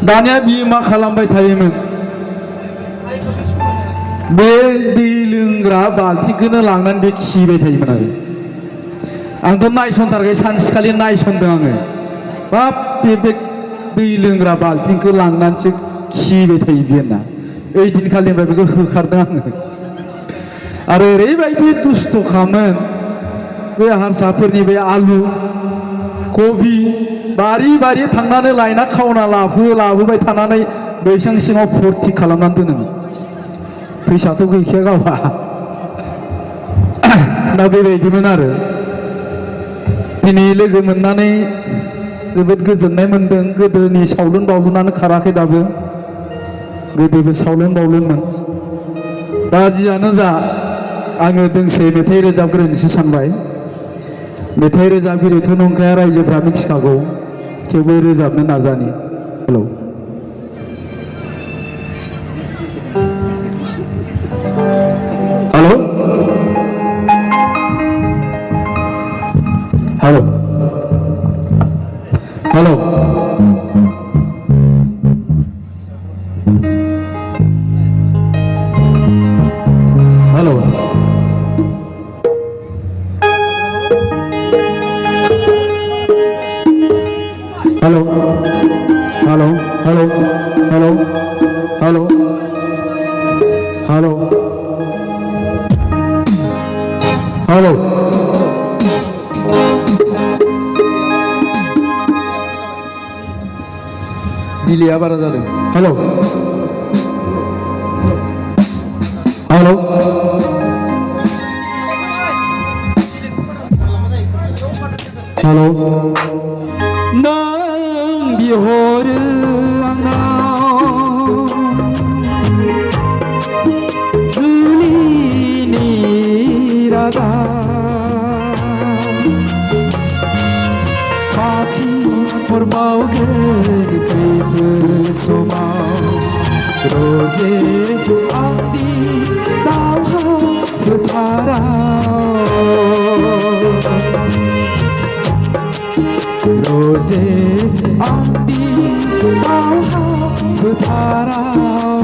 दानिया बियो मा खालामबाय थायोमोन बे दै लोंग्रा बाल्थिंखौनो लांनानै बे खिबाय थायोमोन आरो आंथ' नायसनथारबाय सानसेखालि नायसनदों आङो बाब बे दै लोंग्रा बाल्थिंखौ लांनानैसो खिबाय थायो बियो होनना ओइ दिनखालिनिफ्राय बेखौ होखारदों आङो आरो ओरैबायदि दुस्थ' खामोन बे हारसाफोरनि बे आलु कबि बारि बारि थांनानै लायना खावना लाबोबाय थानानै बैसां सिङाव फुरथि खालामनानै दोनोमोन फैसाथ' गैखाया गावहा दा बेबायदिमोन आरो दिनै लोगो मोननानै जोबोद गोजोननाय मोनदों गोदोनि सावलुन बावलुनानो खाराखै दाबो गोदोबो सावलुन बावलुनमोन दा जियानो जा आङो दोंसे मेथाइ रोजाबग्रोनोसो सानबाय मेथाइ रोजाबगिरिथ' नंखाया रायजोफ्रा मिथिखागौ थेवबो रोजाबनो नाजानि हेलौ हेलौ हेलौ हेलौ हेलौ हेलौ हेलौ हेलौ हेलौ हेलौ हेलौ दिलेया बारा जादों हेलौ हेलौ हेलौ नों बिहरो आंनाव जुलिनि रादा पाखिफोर बावगोन खैफोद समाव रोजे आंनि दावहा फोथाराव रोजे आंनि दावहा फोथाराव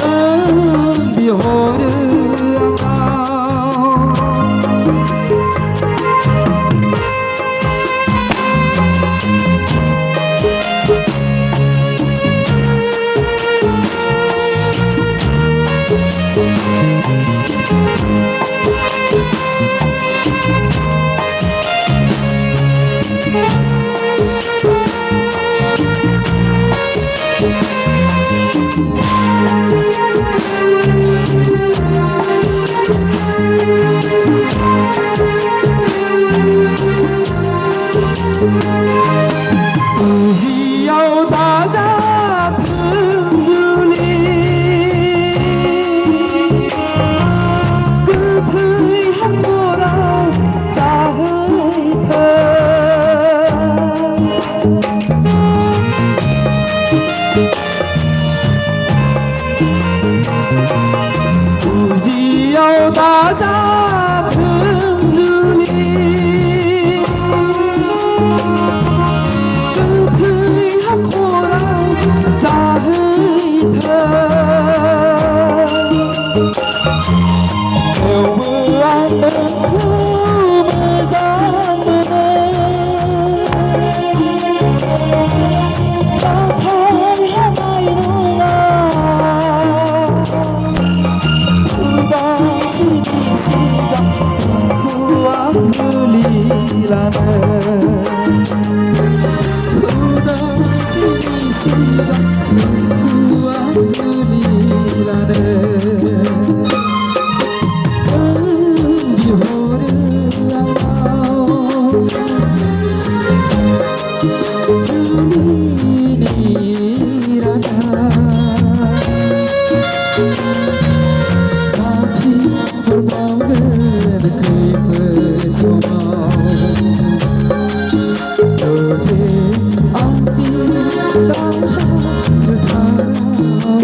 नों बिहरो बुजियाव दाजाथों जुलि गोथै हाखराव जाहैथों बुजियाव दाजाथों जुलि गोथै हाखराव जाहैथों थेवबो आं नोंखौ मोजां मोनो नाथाय हानाय नङा उदांस्रिनि सिगां नोंखौ आं जुलि लानो उदांस्रिनि सिगां नोंखौ आं जुलि लानो बिहरो आंनाव जुलिनि रादा पाखिफोर बावगोन खैफोद समाव रोजे आंनि दावहा फोथाराव